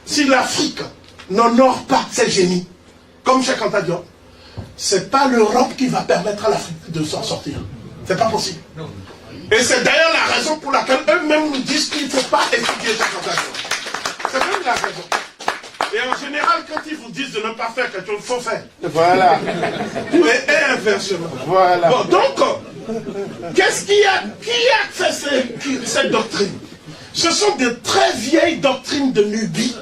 si l'Afrique n'honore pas ses génies, comme Cheikh Anta Diop, c'est pas l'Europe qui va permettre à l'Afrique de s'en sortir. C'est pas possible. Et c'est d'ailleurs la raison pour laquelle eux-mêmes nous disent qu'il ne faut pas étudier Cheikh Anta Diop. C'est même la raison. Et en général, quand ils vous disent de ne pas faire quelque chose, il faut faire. Voilà. Et inversement. Voilà. Bon, donc, qu'est-ce qui a fait cette doctrine? Ce sont de très vieilles doctrines de Nubie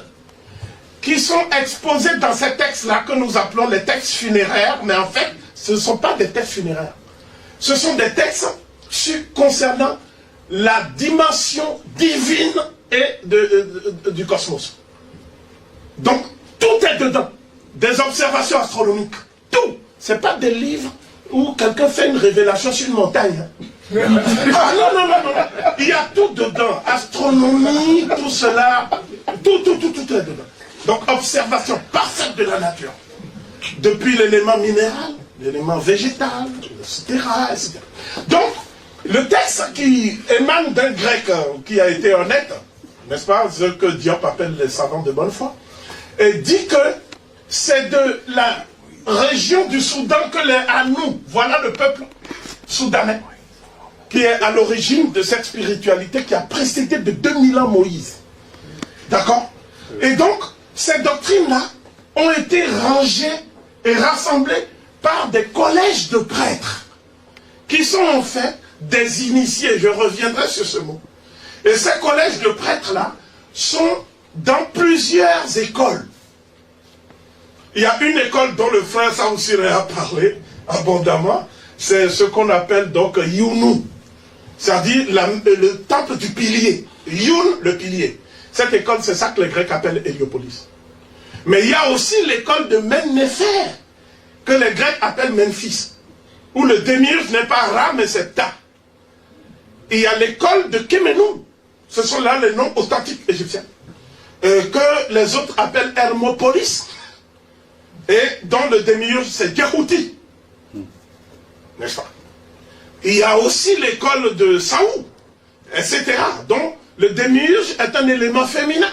qui sont exposées dans ces textes-là que nous appelons les textes funéraires, mais en fait, ce ne sont pas des textes funéraires. Ce sont des textes concernant la dimension divine et du cosmos. Donc, tout est dedans. Des observations astronomiques. Tout. Ce n'est pas des livres où quelqu'un fait une révélation sur une montagne. Ah non. Il y a tout dedans. Astronomie, tout cela. Tout est dedans. Donc, observation parfaite de la nature. Depuis l'élément minéral, l'élément végétal, etc., etc. Donc, le texte qui émane d'un grec qui a été honnête, n'est-ce pas, ce que Diop appelle les savants de bonne foi, et dit que c'est de la région du Soudan que les Hanous, voilà le peuple soudanais, qui est à l'origine de cette spiritualité qui a précédé de 2000 ans Moïse. D'accord? Et donc, ces doctrines-là ont été rangées et rassemblées par des collèges de prêtres, qui sont en fait des initiés, je reviendrai sur ce mot. Et ces collèges de prêtres-là sont dans plusieurs écoles. Il y a une école dont le frère Saoussiré a parlé abondamment, c'est ce qu'on appelle donc Younou, c'est-à-dire le temple du pilier. Youn, le pilier. Cette école, c'est ça que les Grecs appellent Héliopolis. Mais il y a aussi l'école de Mennefer, que les Grecs appellent Memphis, où le démiurge n'est pas Ra, mais c'est Ta. Et il y a l'école de Kemenou, ce sont là les noms authentiques égyptiens, que les autres appellent Hermopolis, et dont le démiurge c'est Djehouti. N'est-ce pas? Il y a aussi l'école de Saou, etc. Donc le démiurge est un élément féminin,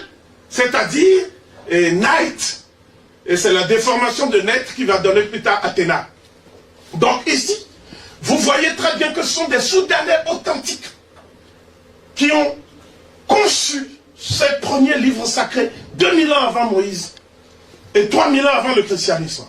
c'est-à-dire Night. Et c'est la déformation de Night qui va donner plus tard Athéna. Donc ici, vous voyez très bien que ce sont des Soudanais authentiques qui ont conçu ces premiers livres sacrés 2000 ans avant Moïse et 3000 ans avant le christianisme.